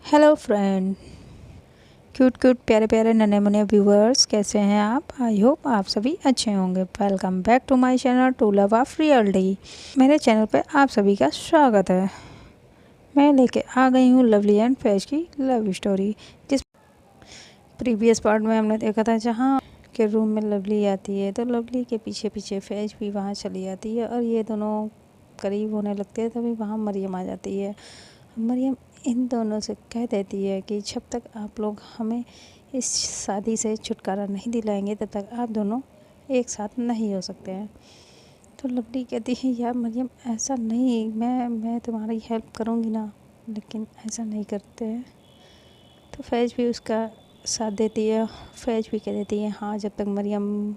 Hello friend, cute cute प्यारे प्यारे नन्हे मुन्ने व्यूवर्स, कैसे हैं आप? आई होप आप सभी अच्छे होंगे। Welcome back to my channel to love of reality. मेरे चैनल पे आप सभी का स्वागत है। मैं लेके आ गई हूँ लवली एंड फैज की लव स्टोरी। जिस प्रीवियस पार्ट में हमने देखा था जहाँ के रूम में लवली आती है तो लवली के पीछे पीछे फैज भी वहाँ चली जाती है और ये दोनों करीब होने लगते हैं। तभी वहाँ मरियम आ जाती है। मरियम इन दोनों से कह देती है कि जब तक आप लोग हमें इस शादी से छुटकारा नहीं दिलाएंगे तब तक आप दोनों एक साथ नहीं हो सकते हैं। तो लवली कहती है यार मरियम, ऐसा नहीं, मैं तुम्हारी हेल्प करूँगी ना, लेकिन ऐसा नहीं करते हैं। तो फैज भी उसका साथ देती है। फैज भी कह देती है हाँ, जब तक मरियम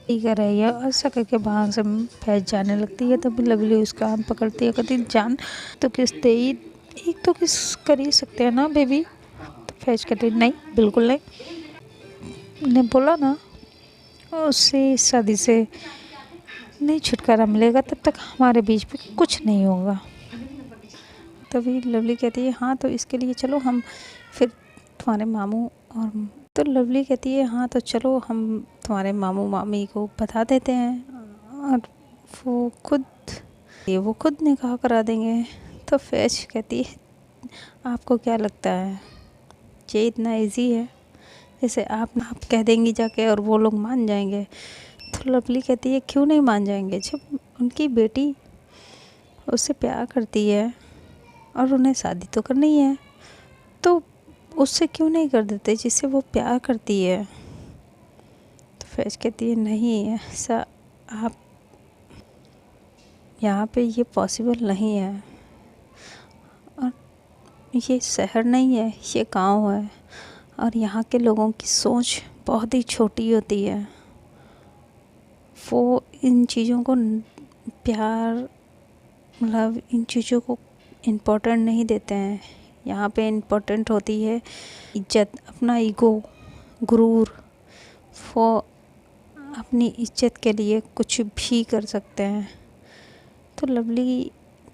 ठीक कर रही है। और ऐसा करके वहाँ से फैज जाने लगती है। तभी लवली उसका हाथ पकड़ती है, कहती जान तो किस दे ही, एक तो किस कर ही सकते हैं ना बेबी। तो फैज कहती नहीं, बिल्कुल नहीं, ने बोला ना उससे इस शादी से नहीं छुटकारा मिलेगा तब तक हमारे बीच में कुछ नहीं होगा। तभी लवली कहती है हाँ, तो इसके लिए चलो हम फिर तुम्हारे मामू और तो लवली कहती है हाँ, तो चलो हम तुम्हारे मामू मामी को बता देते हैं और वो खुद निकाह करा देंगे। तो फैज कहती है आपको क्या लगता है ये इतना इजी है? जैसे आप कह देंगी जाके और वो लोग मान जाएंगे? तो लवली कहती है क्यों नहीं मान जाएंगे? जब उनकी बेटी उससे प्यार करती है और उन्हें शादी तो करनी है तो उससे क्यों नहीं कर देते जिससे वो प्यार करती है। तो फैज कहती है नहीं, ऐसा आप यहाँ पे ये पॉसिबल नहीं है। और ये शहर नहीं है, ये गांव है और यहाँ के लोगों की सोच बहुत ही छोटी होती है। वो इन चीज़ों को प्यार मतलब इन चीज़ों को इम्पोर्टेंट नहीं देते हैं। यहाँ पे इम्पोर्टेंट होती है इज्जत, अपना ईगो, गुरूर। वो अपनी इज्जत के लिए कुछ भी कर सकते हैं। तो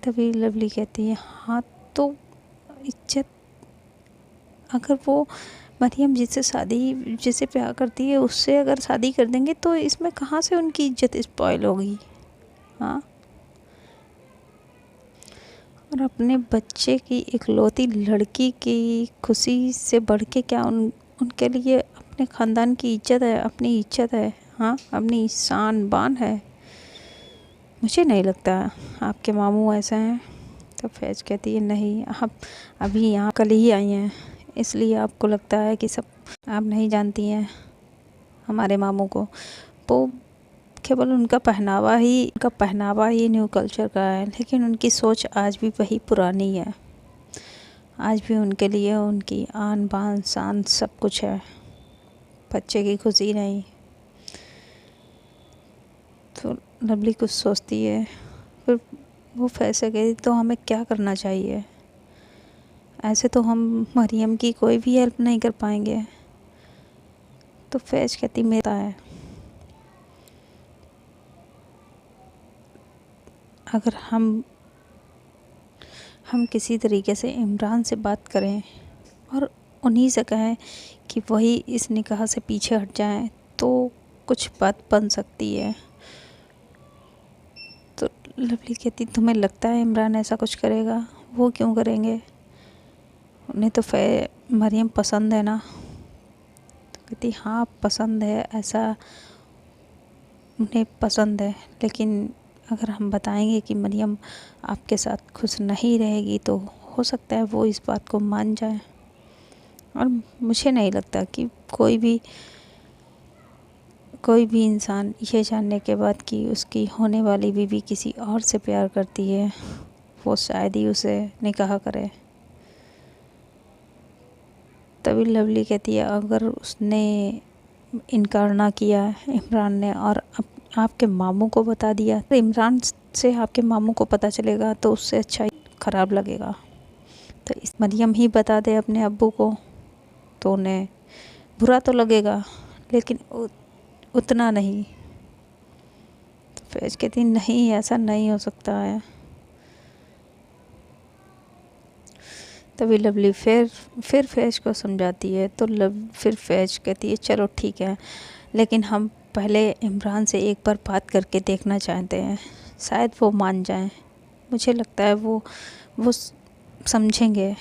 तभी लवली कहती है हाँ, तो इज्जत, अगर वो मरियम जिससे प्यार करती है उससे अगर शादी कर देंगे तो इसमें कहाँ से उनकी इज्जत स्पॉइल होगी? हाँ, और अपने बच्चे की इकलौती लड़की की खुशी से बढ़ के क्या उनके लिए अपने ख़ानदान की इज्जत है, अपनी इज्जत है, हाँ, अपनी शान बान है। मुझे नहीं लगता आपके मामू ऐसे हैं। तो फैज कहती है नहीं, आप अभी यहाँ कल ही आई हैं इसलिए आपको लगता है कि सब, आप नहीं जानती हैं हमारे मामू को। वो केवल उनका पहनावा ही न्यू कल्चर का है, लेकिन उनकी सोच आज भी वही पुरानी है। आज भी उनके लिए उनकी आन बान शान सब कुछ है, बच्चे की खुशी नहीं। तो लवली कुछ सोचती है, फिर वो फैसला कहती तो हमें क्या करना चाहिए? ऐसे तो हम मरियम की कोई भी हेल्प नहीं कर पाएंगे। तो फैज कहती मेरा है, अगर हम किसी तरीके से इमरान से बात करें और उन्हीं से कहें कि वही इस निकाह से पीछे हट जाएं तो कुछ बात बन सकती है। तो लवली कहती तुम्हें लगता है इमरान ऐसा कुछ करेगा? वो क्यों करेंगे? उन्हें तो मरियम पसंद है ना। तो कहती हाँ पसंद है, ऐसा उन्हें पसंद है, लेकिन अगर हम बताएंगे कि मरियम आपके साथ खुश नहीं रहेगी तो हो सकता है वो इस बात को मान जाए। और मुझे नहीं लगता कि कोई भी इंसान ये जानने के बाद कि उसकी होने वाली बीवी किसी और से प्यार करती है वो शायद ही उसे निकाह करे। तभी लवली कहती है अगर उसने इनकार ना किया इमरान ने और आपके मामू को बता दिया, तो इमरान से आपके मामू को पता चलेगा तो उससे अच्छा ही ख़राब लगेगा। तो इस मरियम ही बता दे अपने अब्बू को तो उन्हें बुरा तो लगेगा, लेकिन उतना नहीं। तो फैज कहती नहीं, ऐसा नहीं हो सकता है। तभी लवली फिर फैज़ को समझाती है। तो फिर फैज़ कहती है चलो ठीक है, लेकिन हम पहले इमरान से एक बार बात करके देखना चाहते हैं, शायद वो मान जाएं। मुझे लगता है वो समझेंगे,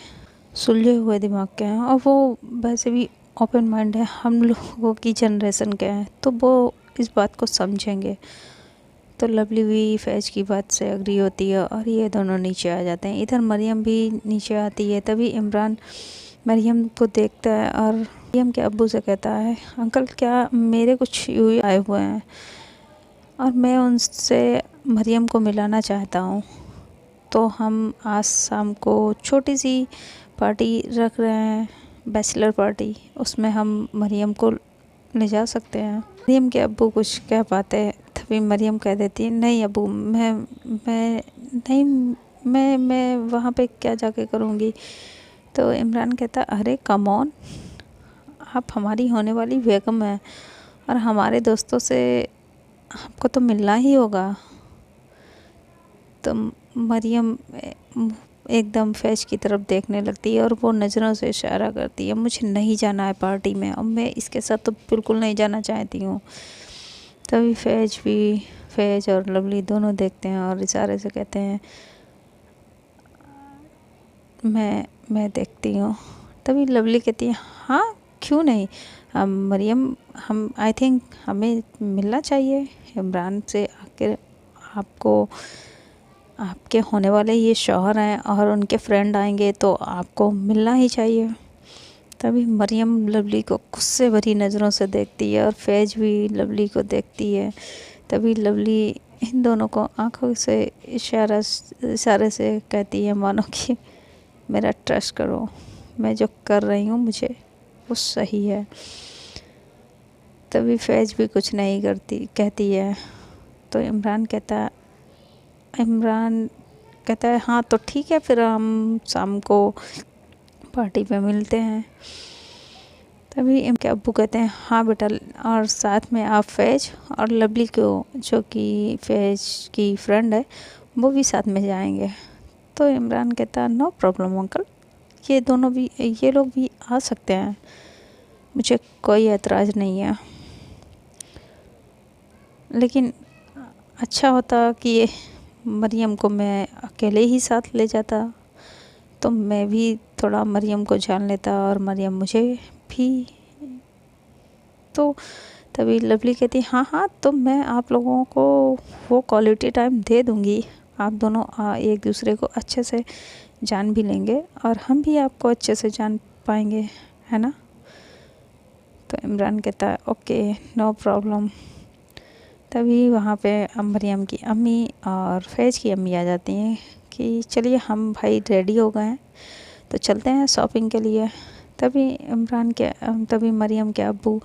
सुलझे हुए दिमाग के हैं और वो वैसे भी ओपन माइंड है, हम लोगों की जनरेशन के हैं, तो वो इस बात को समझेंगे। तो लवली भी फैज़ की बात से एग्री होती है और ये दोनों नीचे आ जाते हैं। इधर मरियम भी नीचे आती है। तभी इमरान मरियम को देखता है और मरियम के अब्बू से कहता है अंकल क्या मेरे कुछ यूँ आए हुए हैं और मैं उनसे मरियम को मिलाना चाहता हूँ, तो हम आज शाम को छोटी सी पार्टी रख रहे हैं, बैचलर पार्टी, उसमें हम मरियम को ले जा सकते हैं। मरियम के अब्बू कुछ कह पाते हैं, तभी मरियम कह देती है नहीं अब्बू, मैं नहीं, मैं वहाँ पे क्या जाके करूँगी। तो इमरान कहता अरे कम ऑन, आप हमारी होने वाली बेगम हैं और हमारे दोस्तों से आपको तो मिलना ही होगा। तो मरियम एकदम फैज़ की तरफ देखने लगती है और वो नज़रों से इशारा करती है मुझे नहीं जाना है पार्टी में और मैं इसके साथ तो बिल्कुल नहीं जाना चाहती हूँ। तभी फैज़ और लवली दोनों देखते हैं और इशारे से कहते हैं मैं देखती हूँ। तभी लवली कहती है हाँ क्यों नहीं, मरियम हम आई थिंक हमें मिलना चाहिए इमरान से। आखिर आपके होने वाले ये शौहर हैं और उनके फ्रेंड आएंगे तो आपको मिलना ही चाहिए। तभी मरियम लवली को गुस्से भरी नज़रों से देखती है और फैज़ भी लवली को देखती है। तभी लवली इन दोनों को आंखों से इशारे से कहती है मानो कि मेरा ट्रस्ट करो, मैं जो कर रही हूँ मुझे वो सही है। तभी फैज़ भी कुछ नहीं कहती है। तो इमरान कहता है हाँ तो ठीक है, फिर हम शाम को पार्टी पे मिलते हैं। तभी इनके अब्बू कहते हैं हाँ बेटा, और साथ में आप फैज़ और लवली को जो कि फैज़ की फ्रेंड है वो भी साथ में जाएंगे। तो इमरान कहता है नो प्रॉब्लम अंकल, ये लोग भी आ सकते हैं, मुझे कोई एतराज़ नहीं है, लेकिन अच्छा होता कि ये मरियम को मैं अकेले ही साथ ले जाता तो मैं भी थोड़ा मरियम को जान लेता और मरियम मुझे भी। तो तभी लवली कहती हाँ हाँ, तो मैं आप लोगों को वो क्वालिटी टाइम दे दूँगी, आप दोनों एक दूसरे को अच्छे से जान भी लेंगे और हम भी आपको अच्छे से जान पाएंगे, है ना। तो इमरान कहता है ओके नो प्रॉब्लम। तभी वहाँ पे मरियम की अम्मी और फैज़ की अम्मी आ जाती हैं कि चलिए हम भाई रेडी हो गए हैं तो चलते हैं शॉपिंग के लिए। तभी मरियम के अब्बू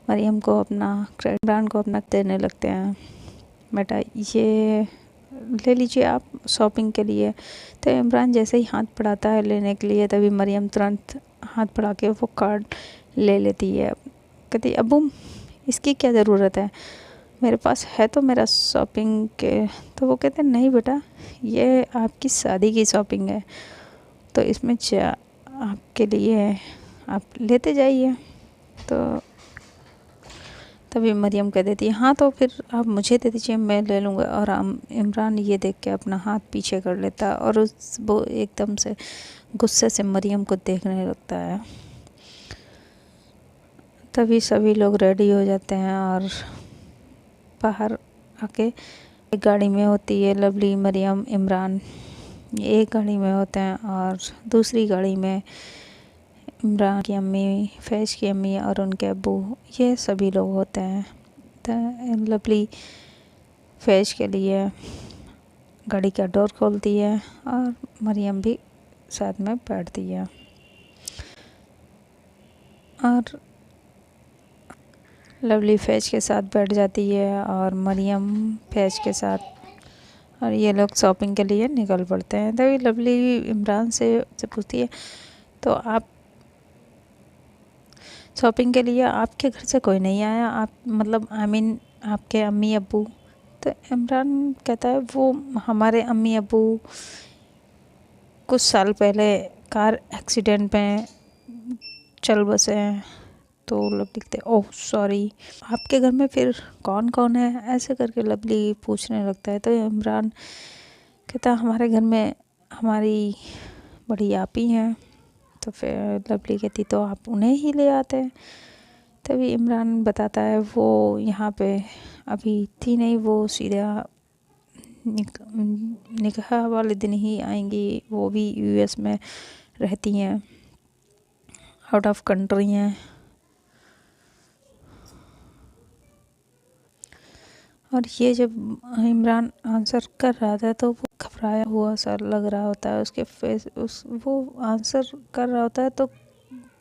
इमरान को अपना देने लगते हैं, बेटा ये ले लीजिए आप शॉपिंग के लिए। तो इमरान जैसे ही हाथ बढ़ाता है लेने के लिए, तभी मरियम तुरंत हाथ बढ़ा के वो कार्ड ले लेती है। कहती अब्बू इसकी क्या ज़रूरत है, मेरे पास है तो मेरा शॉपिंग के। तो वो कहते हैं नहीं बेटा, ये आपकी शादी की शॉपिंग है तो इसमें आपके लिए आप लेते जाइए। तो तभी मरियम कह देती है हाँ तो फिर आप मुझे दे दीजिए, मैं ले लूँगा। और इमरान ये देख के अपना हाथ पीछे कर लेता है और वो एकदम से गुस्से से मरियम को देखने लगता है। तभी सभी लोग रेडी हो जाते हैं और बाहर आके एक गाड़ी में होती है लवली, मरियम, इमरान, एक गाड़ी में होते हैं और दूसरी गाड़ी में इमरान की अम्मी, फैज़ की अम्मी और उनके अब्बू, ये सभी लोग होते हैं। तो लवली फैज़ के लिए गाड़ी का डोर खोलती है और मरियम भी साथ में बैठती है और लवली फैज़ के साथ बैठ जाती है और मरियम फैज़ के साथ, और ये लोग शॉपिंग के लिए निकल पड़ते हैं। तभी लवली इमरान से पूछती है तो आप शॉपिंग के लिए आपके घर से कोई नहीं आया, आप मतलब आपके अम्मी अब्बू। तो इमरान कहता है वो हमारे अम्मी अब्बू कुछ साल पहले कार एक्सीडेंट में चल बसे हैं। तो लवली कहते ओह सॉरी, आपके घर में फिर कौन कौन है, ऐसे करके लवली पूछने लगता है। तो इमरान कहता हमारे घर में हमारी बड़ी आपी हैं। तो फिर लवली कहती तो आप उन्हें ही ले आते हैं। तभी इमरान बताता है वो यहाँ पे अभी थी नहीं, वो सीधा निकाह वाले दिन ही आएंगी। वो भी यूएस में रहती हैं, आउट ऑफ कंट्री हैं। और ये जब इमरान आंसर कर रहा था तो वो घबराया हुआ सा लग रहा होता है उसके फेस, वो आंसर कर रहा होता है तो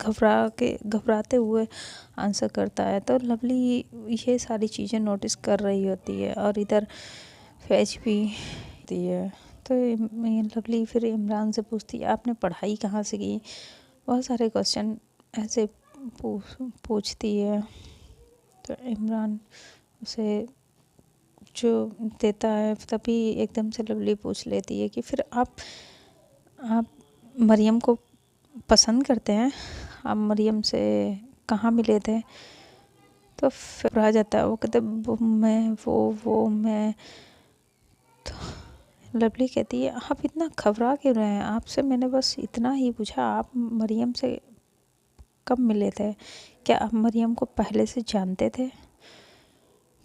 घबराते हुए आंसर करता है। तो लवली ये सारी चीज़ें नोटिस कर रही होती है और इधर फैज भी होती है। तो लवली फिर इमरान से पूछती है आपने पढ़ाई कहाँ से की, बहुत सारे क्वेश्चन ऐसे पूछती है। तो इमरान उसे जो देता है, तभी एकदम से लवली पूछ लेती है कि फिर आप मरियम को पसंद करते हैं, आप मरियम से कहाँ मिले थे। तो फिर आ जाता है, वो कहते मैं। तो लवली कहती है आप इतना घबरा क्यों रहे हैं, आपसे मैंने बस इतना ही पूछा, आप मरियम से कब मिले थे, क्या आप मरियम को पहले से जानते थे।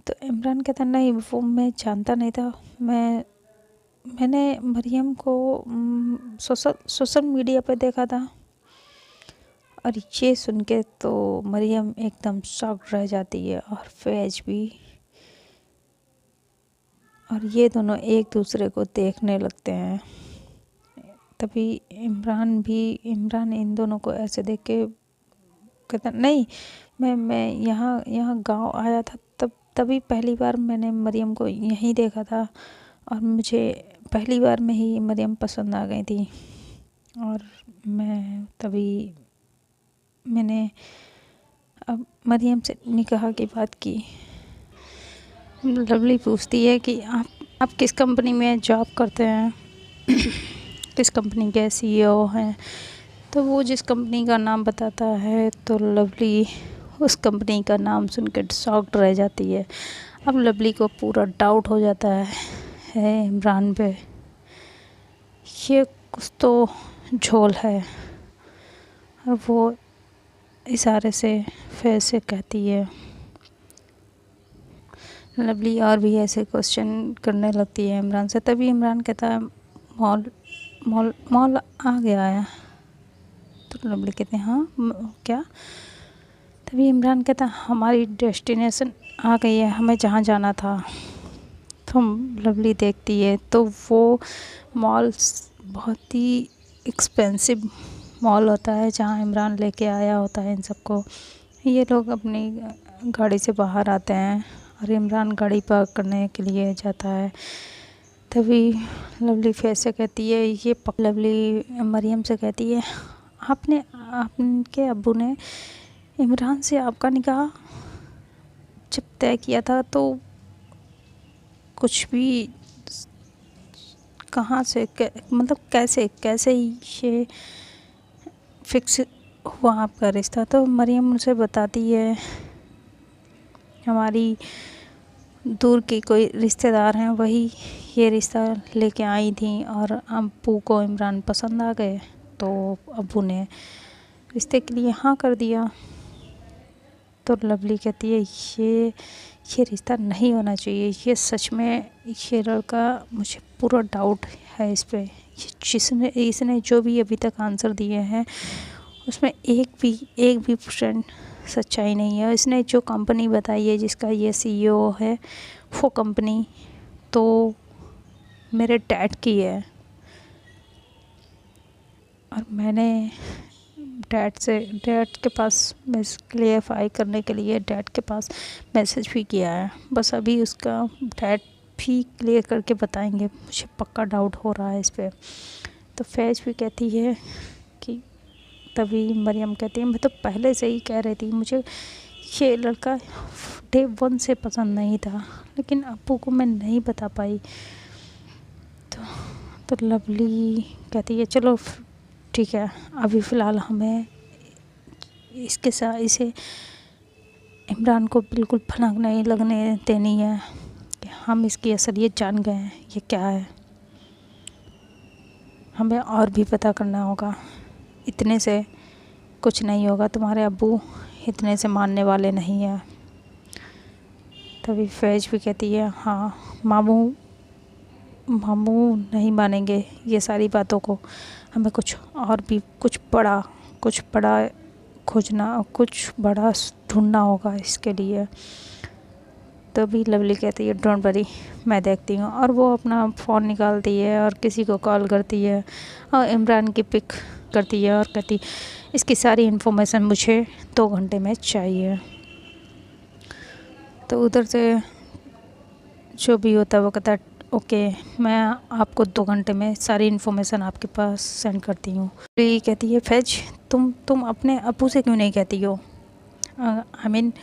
तो इमरान कहता नहीं, वो मैं जानता नहीं था, मैंने मरियम को सोशल मीडिया पे देखा था। और ये सुन के तो मरियम एकदम शॉक रह जाती है और फैज भी, और ये दोनों एक दूसरे को देखने लगते हैं। तभी इमरान इन दोनों को ऐसे देख के कहता नहीं, मैं यहाँ गांव आया था, तभी पहली बार मैंने मरियम को यहीं देखा था और मुझे पहली बार में ही मरियम पसंद आ गई थी। और मैंने अब मरियम से निकाह की बात की। लवली पूछती है कि आप किस कंपनी में जॉब करते हैं, किस कंपनी के सीईओ हैं। तो वो जिस कंपनी का नाम बताता है तो लवली उस कंपनी का नाम सुनकर शॉक्ड रह जाती है। अब लवली को पूरा डाउट हो जाता है इमरान पे, ये कुछ तो झोल है। और वो इशारे से फिर से कहती है, लवली और भी ऐसे क्वेश्चन करने लगती है इमरान से। तभी इमरान कहता है मॉल आ गया है। तो लवली कहते हैं हाँ क्या। तभी इमरान कहता है हमारी डेस्टिनेशन आ गई है, हमें जहाँ जाना था। तो लवली देखती है तो वो मॉल बहुत ही एक्सपेंसिव मॉल होता है जहाँ इमरान लेके आया होता है इन सबको। ये लोग अपनी गाड़ी से बाहर आते हैं और इमरान गाड़ी पार्क करने के लिए जाता है। तभी लवली फिर से कहती है लवली मरियम से कहती है आपके अब्बू ने इमरान से आपका निकाह जब तय किया था तो कुछ भी कहाँ से मतलब कैसे ये फिक्स हुआ आपका रिश्ता। तो मरियम उनसे बताती है हमारी दूर की कोई रिश्तेदार हैं, वही ये रिश्ता लेके आई थी और अब्बू को इमरान पसंद आ गए तो अब्बू ने रिश्ते के लिए हाँ कर दिया। तो लवली कहती है ये रिश्ता नहीं होना चाहिए, ये सच में ये लड़का, मुझे पूरा डाउट है इस पे। इसने जो भी अभी तक आंसर दिए हैं उसमें एक भी % सच्चाई नहीं है। इसने जो कंपनी बताई है जिसका ये सीईओ है, वो कंपनी तो मेरे डैड की है। और मैंने डैड के पास क्लियरफाई करने के लिए डैड के पास मैसेज भी किया है, बस अभी उसका डैड भी क्लियर करके बताएंगे, मुझे पक्का डाउट हो रहा है इस पर। तो फैज भी कहती है कि तभी मरियम कहती है मैं तो पहले से ही कह रही थी, मुझे ये लड़का डे 1 से पसंद नहीं था, लेकिन अब्बू को मैं नहीं बता पाई। तो लवली कहती है चलो ठीक है, अभी फ़िलहाल हमें इसके साथ इसे इमरान को बिल्कुल भनक नहीं लगने देनी है कि हम इसकी असलियत जान गए हैं, ये क्या है। हमें और भी पता करना होगा, इतने से कुछ नहीं होगा, तुम्हारे अब्बू इतने से मानने वाले नहीं हैं। तभी फैज भी कहती है हाँ मामू नहीं मानेंगे ये सारी बातों को, हमें कुछ और भी कुछ बड़ा खोजना, कुछ बड़ा ढूंढना होगा इसके लिए। तभी लवली कहती है डोंट वरी, मैं देखती हूँ, और वो अपना फ़ोन निकालती है और किसी को कॉल करती है और इमरान की पिक करती है और कहती इसकी सारी इन्फॉर्मेशन मुझे 2 घंटे में चाहिए। तो उधर से जो भी होता है वो कहता है ओके, मैं आपको 2 घंटे में सारी इन्फॉर्मेशन आपके पास सेंड करती हूँ। ये कहती है फैज तुम अपने अब्बू से क्यों नहीं कहती हो, आई मीन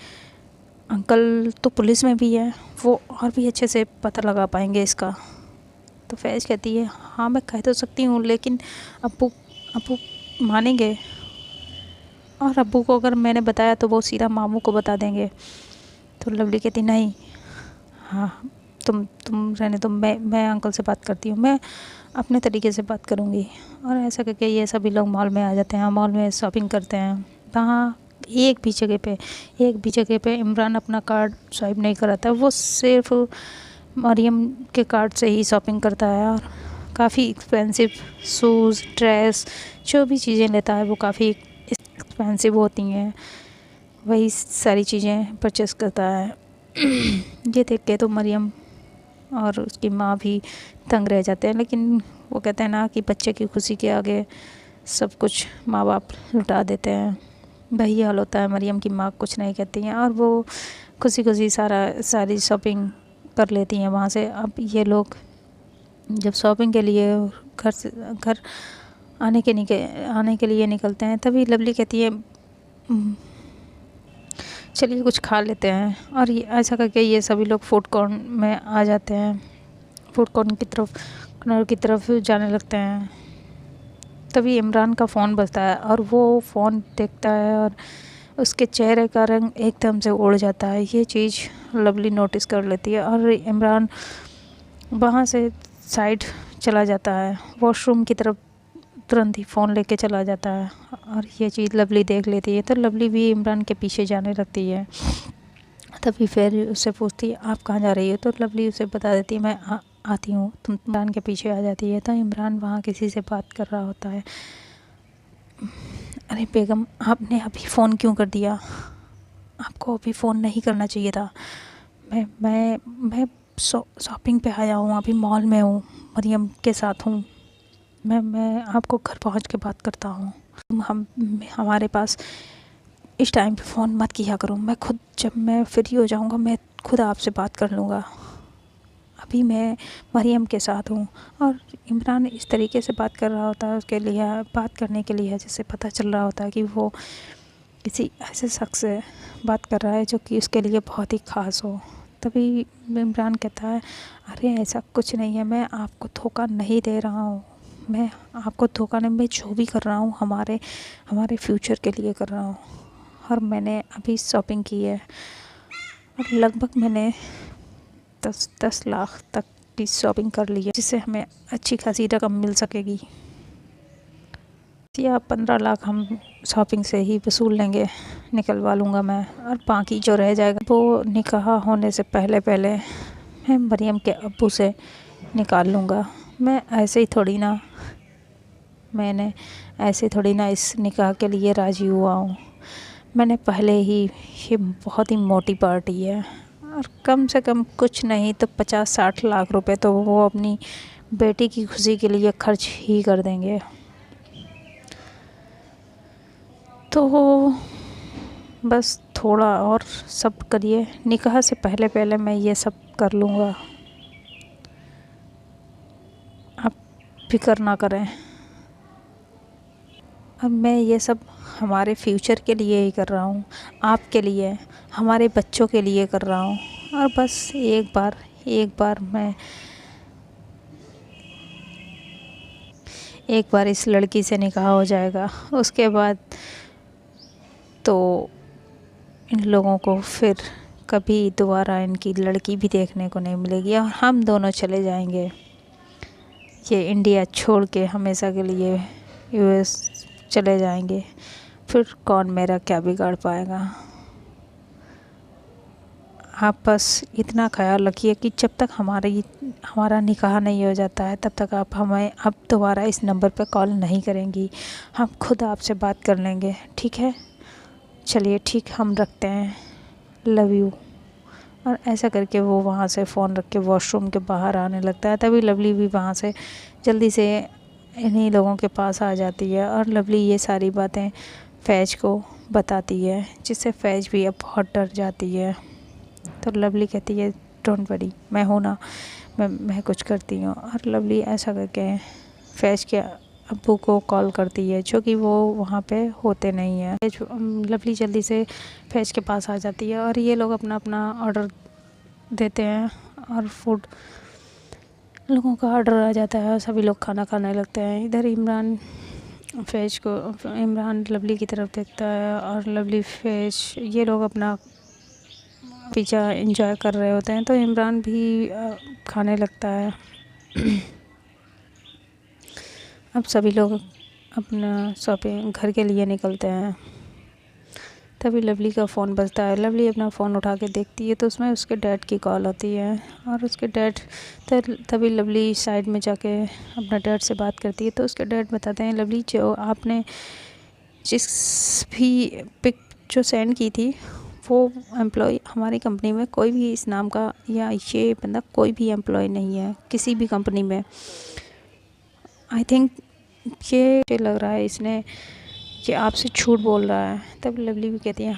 अंकल तो पुलिस में भी है, वो और भी अच्छे से पता लगा पाएंगे इसका। तो फैज कहती है हाँ मैं कह तो सकती हूँ, लेकिन अब्बू मानेंगे, और अब्बू को अगर मैंने बताया तो वो सीधा मामू को बता देंगे। तो लवली कहती नहीं, हाँ तुम रहने दो, मैं अंकल से बात करती हूँ, मैं अपने तरीके से बात करूँगी। और ऐसा करके ये सभी लोग मॉल में आ जाते हैं, मॉल में शॉपिंग करते हैं। वहाँ एक भी जगह पे इमरान अपना कार्ड स्वाइप नहीं कराता, वो सिर्फ मरियम के कार्ड से ही शॉपिंग करता है। और काफ़ी एक्सपेंसिव शूज़, ड्रेस, जो भी चीज़ें लेता है वो काफ़ी एक्सपेंसिव होती हैं, वही सारी चीज़ें परचेस करता है। ये देख के तो मरियम और उसकी माँ भी तंग रह जाते हैं, लेकिन वो कहते हैं ना कि बच्चे की खुशी के आगे सब कुछ माँ बाप लुटा देते हैं। वही हाल होता है, मरियम की माँ कुछ नहीं कहती हैं और वो खुशी सारी शॉपिंग कर लेती हैं वहाँ से। अब ये लोग जब शॉपिंग के लिए घर आने के लिए निकलते हैं, तभी लवली कहती है चलिए कुछ खा लेते हैं। और ये ऐसा करके ये सभी लोग फूड कोर्ट में आ जाते हैं, फूड कॉर्नर की तरफ जाने लगते हैं। तभी इमरान का फ़ोन बजता है और वो फ़ोन देखता है और उसके चेहरे का रंग एकदम से उड़ जाता है। ये चीज़ लवली नोटिस कर लेती है और इमरान वहाँ से साइड चला जाता है, वॉशरूम की तरफ तुरंत ही फ़ोन लेके चला जाता है। और ये चीज़ लवली देख लेती है, तो लवली भी इमरान के पीछे जाने लगती है। तभी फिर उससे पूछती है आप कहाँ जा रही हो, तो लवली उसे बता देती है मैं आती हूँ, तुम इमरान के पीछे आ जाती है। तो इमरान वहाँ किसी से बात कर रहा होता है। अरे बेगम आपने अभी फ़ोन क्यों कर दिया, आपको अभी फ़ोन नहीं करना चाहिए था। मैं शॉपिंग पे आया हूँ, अभी मॉल में हूँ, मरियम के साथ हूँ, मैं आपको घर पहुँच के बात करता हूँ। हमारे पास इस टाइम पे फ़ोन मत किया करो, जब मैं फ्री हो जाऊँगा मैं खुद आपसे बात कर लूँगा, अभी मैं मरियम के साथ हूँ। और इमरान इस तरीके से बात कर रहा होता है, उसके लिए बात करने के लिए जैसे पता चल रहा होता है कि वो किसी ऐसे शख्स से बात कर रहा है जो कि उसके लिए बहुत ही ख़ास हो। तभी इमरान कहता है अरे ऐसा कुछ नहीं है, मैं आपको धोखा नहीं दे रहा हूँ, मैं आपको धोखा नहीं, मैं जो भी कर रहा हूँ हमारे फ्यूचर के लिए कर रहा हूँ। और मैंने अभी शॉपिंग की है और लगभग मैंने 10 लाख तक की शॉपिंग कर ली है, जिससे हमें अच्छी खासी रकम मिल सकेगी, या 15 लाख हम शॉपिंग से ही वसूल लेंगे, निकलवा लूँगा मैं, और बाकी जो रह जाएगा वो निकाह होने से पहले मैं मरियम के अब्बू से निकाल लूँगा। मैंने ऐसे थोड़ी ना इस निकाह के लिए राज़ी हुआ हूँ, मैंने पहले ही, ये बहुत ही मोटी पार्टी है और कम से कम कुछ नहीं तो 50-60 लाख रुपए तो वो अपनी बेटी की खुशी के लिए खर्च ही कर देंगे। तो बस थोड़ा और सब्र करिए, निकाह से पहले मैं ये सब कर लूँगा, आप फिक्र ना करें। अब मैं ये सब हमारे फ्यूचर के लिए ही कर रहा हूँ, आपके लिए, हमारे बच्चों के लिए कर रहा हूँ। और बस एक बार एक बार इस लड़की से निकाह हो जाएगा, उसके बाद तो इन लोगों को फिर कभी दोबारा इनकी लड़की भी देखने को नहीं मिलेगी और हम दोनों चले जाएंगे ये इंडिया छोड़ के हमेशा के लिए यूएस चले जाएंगे। फिर कौन मेरा क्या बिगाड़ पाएगा। आप बस इतना ख्याल रखिए कि जब तक हमारा निकाह नहीं हो जाता है तब तक आप हमें अब दोबारा इस नंबर पर कॉल नहीं करेंगी, हम खुद आपसे बात कर लेंगे, ठीक है। चलिए ठीक, हम रखते हैं, लव यू। और ऐसा करके वो वहाँ से फ़ोन रख के वॉशरूम के बाहर आने लगता है। तभी लवली भी वहाँ से जल्दी से इन्हीं लोगों के पास आ जाती है और लवली ये सारी बातें फैज़ को बताती है, जिससे फैज़ भी अब बहुत डर जाती है। तो लवली कहती है डोंट वरी, मैं हूँ ना, मैं कुछ करती हूँ। और लवली ऐसा करके फैज़ के अब्बू को कॉल करती है, जो कि वो वहाँ पे होते नहीं हैं। लवली जल्दी से फैज़ के पास आ जाती है और ये लोग अपना अपना ऑर्डर देते हैं और फूड लोगों का ऑर्डर आ जाता है और सभी लोग खाना खाने लगते हैं। इधर इमरान लवली की तरफ देखता है और लवली फैज़ ये लोग अपना पिज़्ज़ा एंजॉय कर रहे होते हैं, तो इमरान भी खाने लगता है। अब सभी लोग अपना शॉपिंग घर के लिए निकलते हैं। तभी लवली का फ़ोन बजता है। लवली अपना फ़ोन उठा के देखती है तो उसमें उसके डैड की कॉल आती है और उसके डैड तभी लवली साइड में जाके अपना डैड से बात करती है। तो उसके डैड बताते हैं लवली, जो आपने जिस भी पिक जो सेंड की थी वो एम्प्लॉय हमारी कंपनी में कोई भी इस नाम का या ये बंदा कोई भी एम्प्लॉय नहीं है किसी भी कंपनी में। आई थिंक ये लग रहा है इसने कि आपसे झूठ बोल रहा है। तब लवली भी कहती है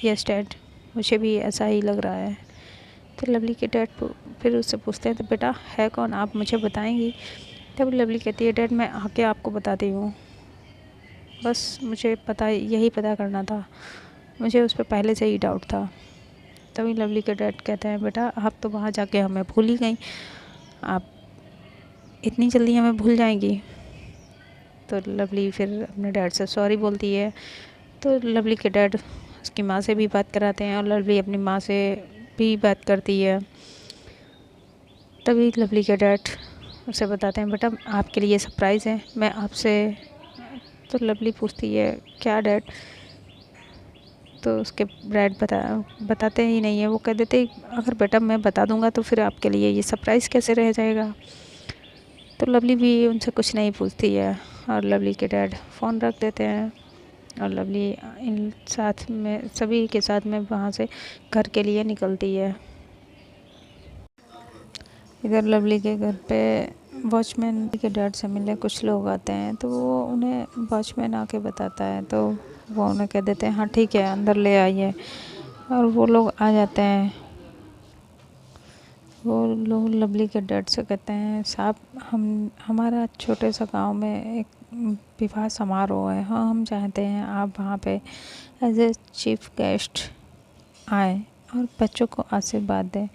यस डैड, मुझे भी ऐसा ही लग रहा है। तो लवली के डैड फिर उससे पूछते हैं तो बेटा है कौन, आप मुझे बताएंगी। तब लवली कहती है डैड मैं आके आपको बताती हूँ, बस मुझे यही पता करना था, मुझे उस पर पहले से ही डाउट था। तभी लवली के डैड कहते हैं बेटा आप तो वहाँ जाके हमें भूल ही गई, आप इतनी जल्दी हमें भूल जाएंगी। तो लवली फिर अपने डैड से सॉरी बोलती है। तो लवली के डैड उसकी माँ से भी बात कराते हैं और लवली अपनी माँ से भी बात करती है। तभी लवली के डैड उसे बताते हैं बेटा आपके लिए सरप्राइज़ है, मैं आपसे। तो लवली पूछती है क्या डैड। तो उसके डैड बताते ही नहीं है। वो कह देते अगर बेटा मैं बता दूंगा तो फिर आपके लिए ये सरप्राइज़ कैसे रह जाएगा। तो लवली भी उनसे कुछ नहीं पूछती है और लवली के डैड फ़ोन रख देते हैं और लवली इन साथ में सभी के साथ में वहाँ से घर के लिए निकलती है। इधर लवली के घर पे वॉचमैन के डैड से मिलने कुछ लोग आते हैं, तो वो उन्हें वॉचमैन आके बताता है तो वो उन्हें कह देते हैं हाँ ठीक है अंदर ले आइए। और वो लोग आ जाते हैं। वो लोग लवली के डैड से कहते हैं साहब हमारा छोटे सा गांव में एक विवाह समारोह है, हाँ हम चाहते हैं आप वहाँ पे एज ए चीफ गेस्ट आए और बच्चों को आशीर्वाद दें।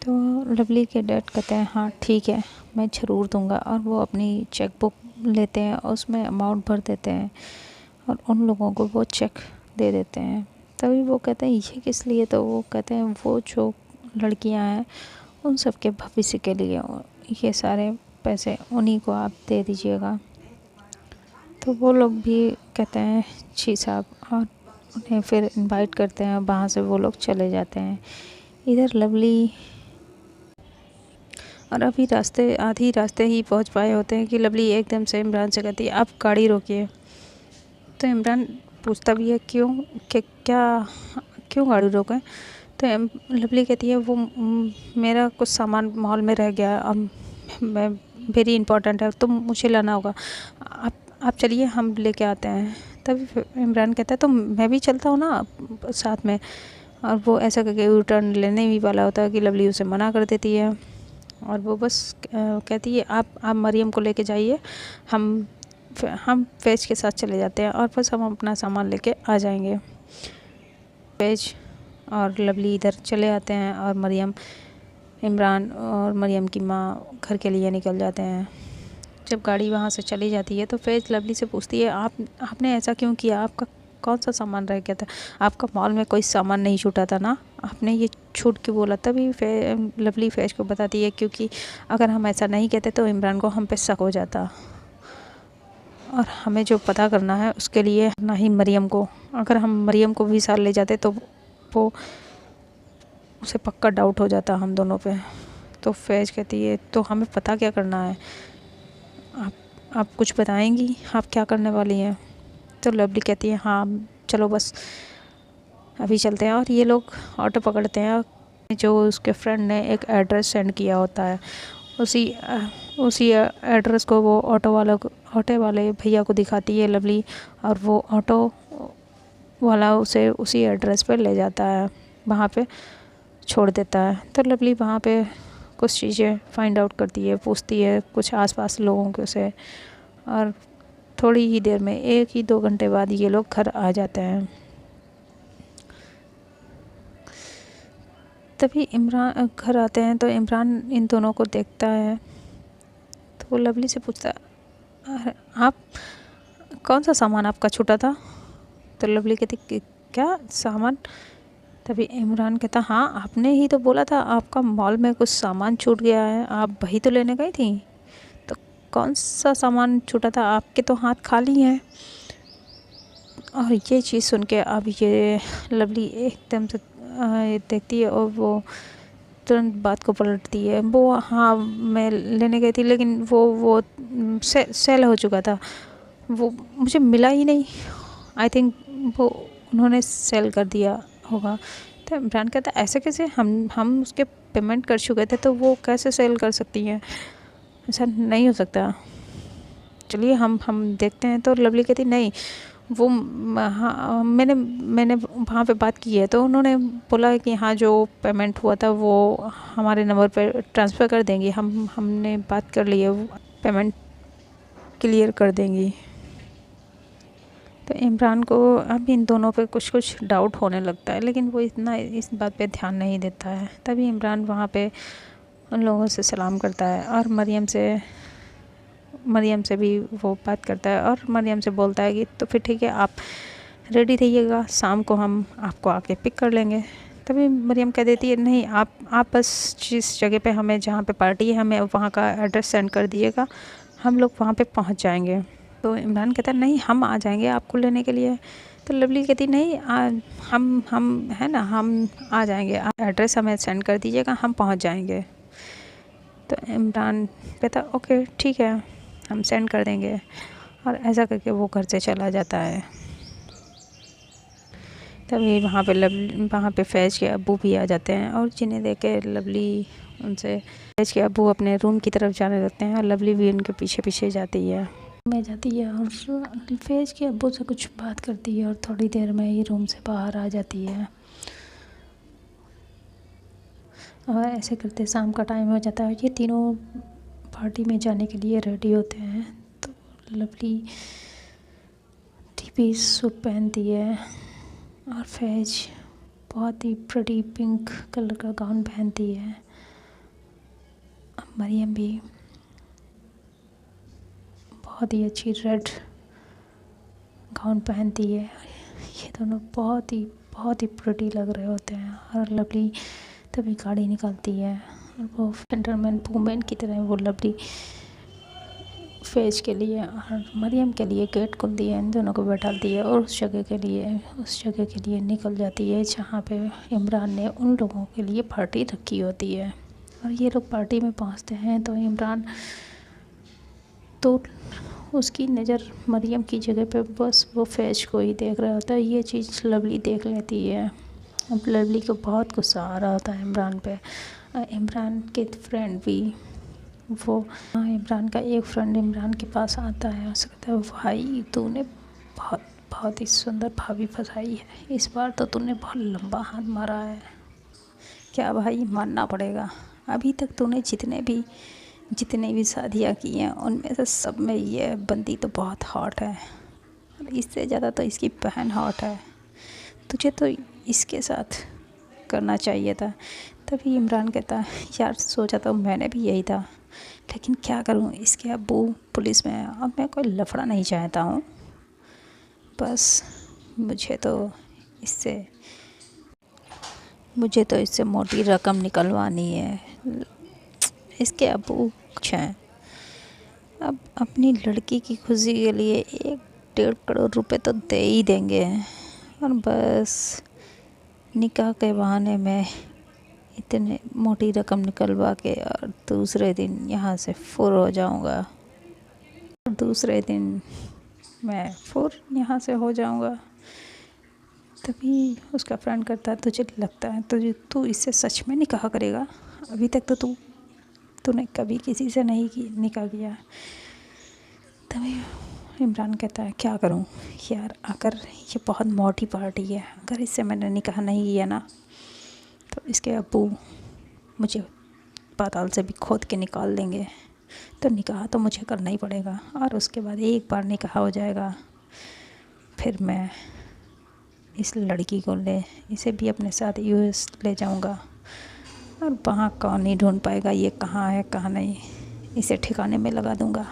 तो लवली के डैड कहते हैं हाँ ठीक है मैं ज़रूर दूंगा। और वो अपनी चेक बुक लेते हैं और उसमें अमाउंट भर देते हैं और उन लोगों को वो चेक दे देते हैं। तभी वो कहते हैं ये किस लिए। तो वो कहते हैं वो जो लड़कियां हैं उन सब के भविष्य के लिए ये सारे पैसे उन्हीं को आप दे दीजिएगा। तो वो लोग भी कहते हैं जी साहब और उन्हें फिर इनवाइट करते हैं। वहाँ से वो लोग चले जाते हैं। इधर लवली और अभी आधी रास्ते ही पहुँच पाए होते हैं कि लवली एकदम से इमरान से कहती है आप गाड़ी रोकिए। तो इमरान पूछता भी है क्यों गाड़ी रोकें। तो लवली कहती है वो मेरा कुछ सामान मॉल में रह गया और मैं वेरी इंपॉर्टेंट है तो मुझे लाना होगा, आप चलिए हम लेके आते हैं। तब इमरान कहता है तो मैं भी चलता हूँ ना साथ में। और वो ऐसा करके यू टर्न लेने भी वाला होता है कि लवली उसे मना कर देती है और वो बस कहती है आप मरियम को लेके जाइए, हम फैज़ के साथ चले जाते हैं और बस हम अपना सामान लेके आ जाएंगे। फैज़ और लवली इधर चले आते हैं और इमरान और मरियम की माँ घर के लिए निकल जाते हैं। जब गाड़ी वहाँ से चली जाती है तो फैज़ लवली से पूछती है आपने ऐसा क्यों किया, आपका कौन सा सामान रह गया था, आपका मॉल में कोई सामान नहीं छूटा था ना, आपने ये छूट क्यों बोला। तभी लवली फैज़ को बताती है क्योंकि अगर हम ऐसा नहीं कहते तो इमरान को हम पे शक हो जाता, और हमें जो पता करना है उसके लिए ना ही मरियम को, अगर हम मरियम को भी साथ ले जाते तो वो उसे पक्का डाउट हो जाता हम दोनों पे। तो फैज़ कहती है तो हमें पता क्या करना है, आप कुछ बताएंगी, आप क्या करने वाली हैं। तो लवली कहती है हाँ चलो बस अभी चलते हैं। और ये लोग ऑटो पकड़ते हैं। जो उसके फ्रेंड ने एक एड्रेस सेंड किया होता है उसी एड्रेस को वो ऑटो वाले भैया को दिखाती है लवली, और वो ऑटो वाला उसे उसी एड्रेस पर ले जाता है, वहाँ पे छोड़ देता है। तो लवली वहाँ पे कुछ चीज़ें फाइंड आउट करती है, पूछती है कुछ आसपास लोगों के से, और थोड़ी ही देर में 1-2 घंटे बाद ये लोग घर आ जाते हैं। तभी इमरान घर आते हैं तो इमरान इन दोनों को देखता है, तो वो लवली से पूछता है आप कौन सा सामान आपका छूटा था। तो लवली कहती क्या सामान। तभी इमरान कहता हाँ आपने ही तो बोला था आपका मॉल में कुछ सामान छूट गया है, आप वही तो लेने गई थी, तो कौन सा सामान छूटा था, आपके तो हाथ खाली हैं। और ये चीज़ सुन के अब ये लवली एकदम से देखती है और वो तुरंत बात को पलटती है। वो हाँ मैं लेने गई थी लेकिन वो सेल हो चुका था, वो मुझे मिला ही नहीं, आई थिंक वो उन्होंने सेल कर दिया होगा। तो इमरान कहता ऐसे कैसे, हम उसके पेमेंट कर चुके थे तो वो कैसे सेल कर सकती हैं, ऐसा नहीं हो सकता, चलिए हम देखते हैं। तो लवली कहती नहीं वो हाँ मैंने वहाँ पे बात की है, तो उन्होंने बोला कि हाँ जो पेमेंट हुआ था वो हमारे नंबर पर ट्रांसफ़र कर देंगी, हमने बात कर ली है, पेमेंट क्लियर कर देंगी। तो इमरान को अब इन दोनों पे कुछ डाउट होने लगता है, लेकिन वो इतना इस बात पे ध्यान नहीं देता है। तभी इमरान वहाँ पे उन लोगों से सलाम करता है और मरियम से भी वो बात करता है, और मरियम से बोलता है कि तो फिर ठीक है आप रेडी रहिएगा, शाम को हम आपको आके पिक कर लेंगे। तभी मरियम कह देती है नहीं आप बस जिस जगह पे हमें जहाँ पे पार्टी है हमें वहाँ का एड्रेस सेंड कर दीजिएगा, हम लोग वहाँ पे पहुँच जाएंगे। तो इमरान कहता है नहीं हम आ जाएंगे आपको लेने के लिए। तो लवली कहती नहीं हम है ना, हम आ जाएंगे, आप एड्रेस हमें सेंड कर दीजिएगा, हम पहुँच जाएंगे। तो इमरान कहता ओके ठीक है हम सेंड कर देंगे, और ऐसा करके वो घर से चला जाता है। तभी वहाँ पे फैज़ के अब्बू भी आ जाते हैं, और जिन्हें देख के लवली उनसे फैज़ के अब्बू अपने रूम की तरफ जाने लगते हैं, और लवली भी उनके पीछे पीछे जाती है और फैज़ के अब्बू से कुछ बात करती है, और थोड़ी देर में ही रूम से बाहर आ जाती है। और ऐसे करते शाम का टाइम हो जाता है, ये तीनों पार्टी में जाने के लिए रेडी होते हैं। तो लवली टीपी सूट पहनती है, और फैज़ बहुत ही प्रिटी पिंक कलर का गाउन पहनती है, मरियम भी बहुत ही अच्छी रेड गाउन पहनती है। ये दोनों बहुत ही प्रिटी लग रहे होते हैं। और लवली तभी गाड़ी निकालती है, और वो जेंटलमैन वूमेन की तरह वो लवली फैज़ के लिए और मरियम के लिए गेट खुलती है, इन दोनों को बैठाती है, और उस जगह के लिए निकल जाती है जहाँ पे इमरान ने उन लोगों के लिए पार्टी रखी होती है। और ये लोग पार्टी में पहुँचते हैं तो इमरान तो उसकी नज़र मरियम की जगह पे बस वो फैज़ को ही देख रहा होता है। ये चीज़ लवली देख लेती है। अब लवली को बहुत गुस्सा आ रहा होता है इमरान पे। इमरान के फ्रेंड भी इमरान का एक फ्रेंड इमरान के पास आता है, उससे कहता है भाई तूने बहुत ही सुंदर भाभी फंसाई है, इस बार तो तूने बहुत लंबा हाथ मारा है। क्या भाई मानना पड़ेगा, अभी तक तूने जितने भी शादियाँ की हैं उनमें से सब में ये बंदी तो बहुत हॉट है, इससे ज़्यादा तो इसकी बहन हॉट है, तुझे तो इसके साथ करना चाहिए था। तभी इमरान कहता है यार सोचा तो मैंने भी यही था, लेकिन क्या करूँ, इसके अब्बू पुलिस में हैं। अब मैं कोई लफड़ा नहीं चाहता हूँ, बस इससे मुझे तो इससे मोटी रकम निकलवानी है। इसके अब्बू कुछ हैं, अब अपनी लड़की की खुशी के लिए 1-1.5 करोड़ रुपए तो दे ही देंगे, और बस निकाह के बहाने में इतने मोटी रकम निकलवा के और दूसरे दिन यहाँ से फुर हो जाऊँगा। और दूसरे दिन मैं फुर यहाँ से हो जाऊँगा। तभी उसका फ्रेंड करता है, तुझे लगता है तू इससे सच में निकाह करेगा? अभी तक तो तूने कभी किसी से नहीं निकाह किया। तभी इमरान कहता है, क्या करूं यार, अगर ये बहुत मोटी पार्टी है, अगर इससे मैंने निकाह नहीं किया ना तो इसके अब्बू मुझे पाताल से भी खोद के निकाल देंगे। तो निकाह तो मुझे करना ही पड़ेगा, और उसके बाद एक बार निकाह हो जाएगा, फिर मैं इस लड़की को इसे भी अपने साथ यूएस ले जाऊंगा, और वहाँ कौन नहीं ढूंढ पाएगा ये कहाँ है कहाँ नहीं। इसे ठिकाने में लगा दूंगा।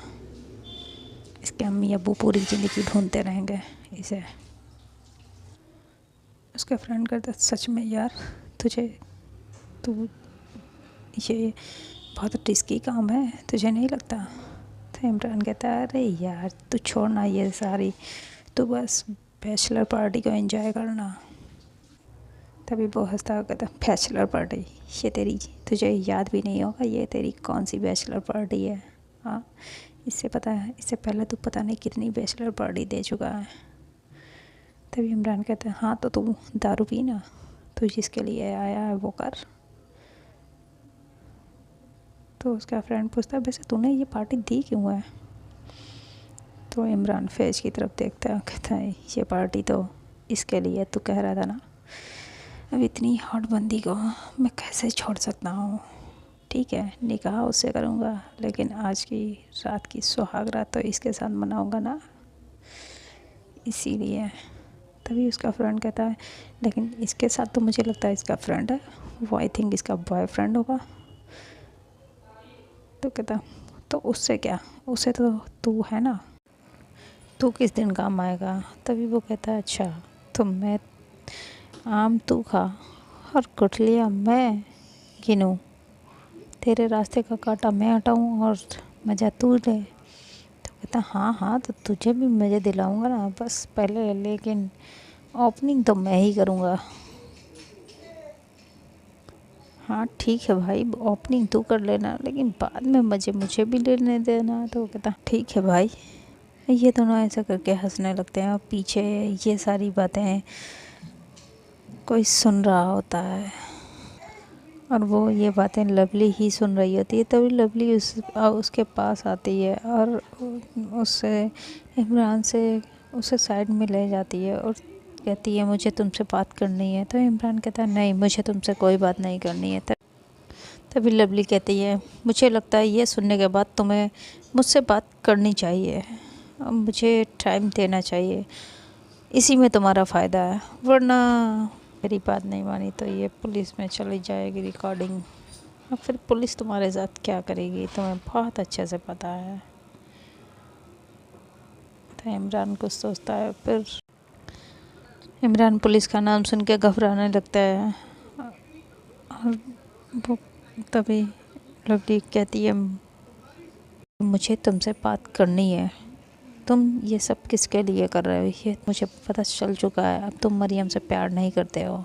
इसके अम्मी अब्बू पूरी ज़िंदगी ढूंढते रहेंगे इसे। उसका फ्रेंड कहता, सच में यार तू ये बहुत रिस्की काम है, तुझे नहीं लगता? तो इमरान कहता है, अरे यार तू छोड़ना ये सारी, तू बस बैचलर पार्टी को एंजॉय करना। तभी वो हंसता हुआ कहता, बैचलर पार्टी? ये तुझे याद भी नहीं होगा ये तेरी कौन सी बैचलर पार्टी है? हाँ, इससे पहले तू पता नहीं कितनी बैचलर पार्टी दे चुका है। तभी इमरान कहता है, हाँ तो तू दारू पी ना, तू जिसके लिए आया है वो कर। तो उसका फ्रेंड पूछता है, वैसे तूने ये पार्टी दी क्यों है? तो इमरान फैज की तरफ देखता है, कहता है, ये पार्टी तो इसके लिए तू कह रहा था ना, अब इतनी हॉट बंदी को मैं कैसे छोड़ सकता हूँ? ठीक है, निकाह उससे करूँगा, लेकिन आज की रात की सुहाग रात तो इसके साथ मनाऊँगा ना, इसीलिए। तभी उसका फ्रेंड कहता है, लेकिन इसके साथ तो मुझे लगता है इसका फ्रेंड है, वो आई थिंक इसका बॉयफ्रेंड होगा। तो कहता, तो उससे क्या, उससे तो तू है ना, तू किस दिन काम आएगा? तभी वो कहता है, अच्छा तो मैं आम तू खा और गुठलियाँ मैं गिनूँ, तेरे रास्ते का कांटा मैं हटाऊँ और मज़ा तू ले। तो कहता, हाँ हाँ तो तुझे भी मज़े दिलाऊंगा ना, बस पहले लेकिन ओपनिंग तो मैं ही करूँगा। हाँ ठीक है भाई, ओपनिंग तू कर लेना, लेकिन बाद में मज़े मुझे भी लेने देना। तो कहता, ठीक है भाई। ये दोनों ऐसा करके हंसने लगते हैं, और पीछे ये सारी बातें कोई सुन रहा होता है, और वो ये बातें लवली ही सुन रही होती है। तभी लवली उसके पास आती है और उससे इमरान से उसे साइड में ले जाती है और कहती है, मुझे तुमसे बात करनी है। तो इमरान कहता है, नहीं मुझे तुमसे कोई बात नहीं करनी है। तभी लवली कहती है, मुझे लगता है ये सुनने के बाद तुम्हें मुझसे बात करनी चाहिए, मुझे टाइम देना चाहिए, इसी में तुम्हारा फ़ायदा है, वरना मेरी बात नहीं मानी तो ये पुलिस में चली जाएगी रिकॉर्डिंग, और फिर पुलिस तुम्हारे साथ क्या करेगी तुम्हें बहुत अच्छे से पता है। तो इमरान कुछ सोचता है, फिर इमरान पुलिस का नाम सुन के घबराने लगता है, और वो तभी लवली कहती है, मुझे तुमसे बात करनी है, तुम ये सब किसके लिए कर रहे हो? ये मुझे पता चल चुका है, अब तुम मरियम से प्यार नहीं करते हो।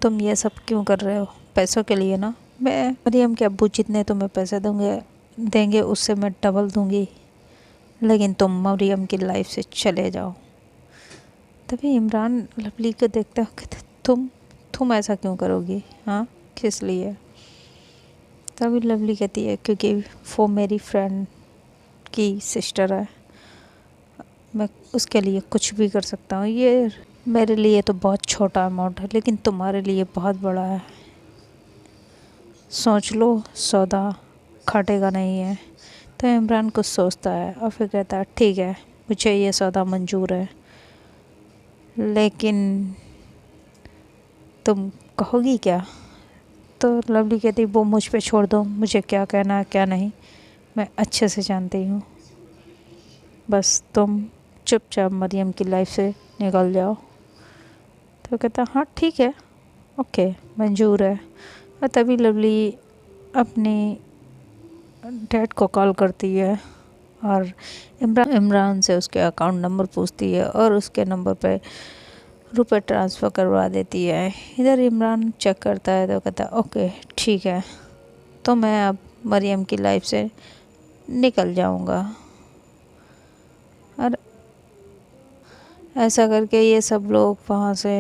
तुम ये सब क्यों कर रहे हो? पैसों के लिए ना? मैं मरियम के अब्बू जितने तुम्हें पैसे देंगे उससे मैं डबल दूंगी, लेकिन तुम मरियम की लाइफ से चले जाओ। तभी इमरान लवली को देखता है, तुम ऐसा क्यों करोगी? हाँ, किस लिए? तभी लवली कहती है, क्योंकि वो मेरी फ्रेंड की सिस्टर है, मैं उसके लिए कुछ भी कर सकता हूँ। ये मेरे लिए तो बहुत छोटा अमाउंट है, लेकिन तुम्हारे लिए बहुत बड़ा है, सोच लो, सौदा खाटेगा नहीं है। तो इमरान कुछ सोचता है और फिर कहता है, ठीक है मुझे ये सौदा मंजूर है, लेकिन तुम कहोगी क्या? तो लवली कहती वो मुझ पे छोड़ दो, मुझे क्या कहना है क्या नहीं मैं अच्छे से जानती हूँ, बस तुम चुपचाप मरियम की लाइफ से निकल जाओ। तो कहता हाँ ठीक है, ओके मंजूर है। और तभी लवली अपनी डैड को कॉल करती है और इमरान से उसके अकाउंट नंबर पूछती है और उसके नंबर पे रुपए ट्रांसफ़र करवा देती है। इधर इमरान चेक करता है तो कहता है ओके ठीक है, तो मैं अब मरियम की लाइफ से निकल जाऊंगा। और ऐसा करके ये सब लोग वहाँ से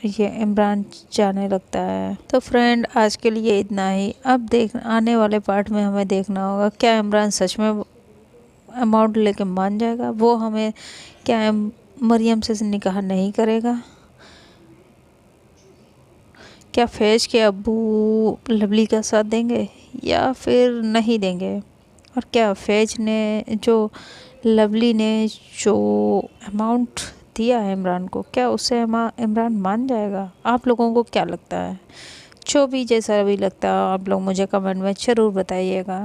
ये इमरान जाने लगता है। तो फ्रेंड आज के लिए इतना ही। अब आने वाले पार्ट में हमें देखना होगा क्या इमरान सच में अमाउंट लेके मान जाएगा, वो हमें क्या मरियम से निकाह नहीं करेगा, क्या फैज़ के अब्बू लवली का साथ देंगे या फिर नहीं देंगे, और क्या फैज़ ने जो लवली ने जो अमाउंट दिया है इमरान को, क्या उससे इमरान मान जाएगा। आप लोगों को क्या लगता है? जो भी जैसा भी लगता है आप लोग मुझे कमेंट में ज़रूर बताइएगा।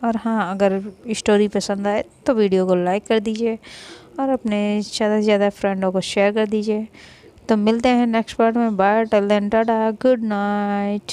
और हाँ, अगर स्टोरी पसंद आए तो वीडियो को लाइक कर दीजिए और अपने ज़्यादा से ज़्यादा फ्रेंडों को शेयर कर दीजिए। तो मिलते हैं नेक्स्ट पार्ट में। Bye, till then tata, good night.